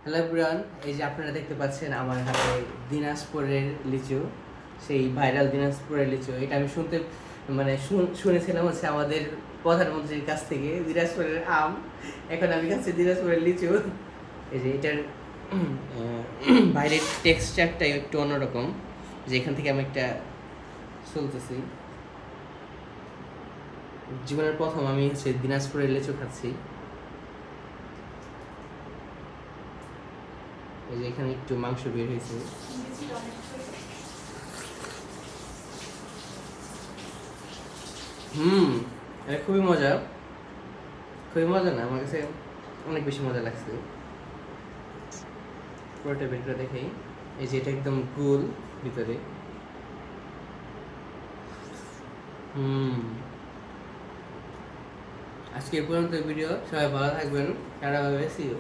Hello everyone, এই যে আপনারা দেখতে পাচ্ছেন আমার হাতে দিনাজপুরের লিচু, সেই ভাইরাল দিনাজপুরের লিচু। এটা আমি শুনেছিলাম হচ্ছে আমাদের প্রধানমন্ত্রীর কাছ থেকে, দিনাজপুরের আম। এখন আমি খাচ্ছি দিনাজপুরের লিচু। এই যে এটার বাইরের টেক্সচারটাই একটু অন্যরকম, যে এখান থেকে আমি একটা চলতেছি। জীবনের প্রথম আমি হচ্ছে দিনাজপুরের লিচু খাচ্ছি। এই যে এখানে একটু মাংস বের হয়েছে। এটা খুবই মজা, না আমার কাছে অনেক বেশি মজা লাগছে। পুরোটা বের করে দেখাই। এই যে এটা একদম গোল ভিতরে। আজকে এই পর্যন্ত ভিডিও। সবাই ভালো থাকবেন। Tata, bye bye, see you.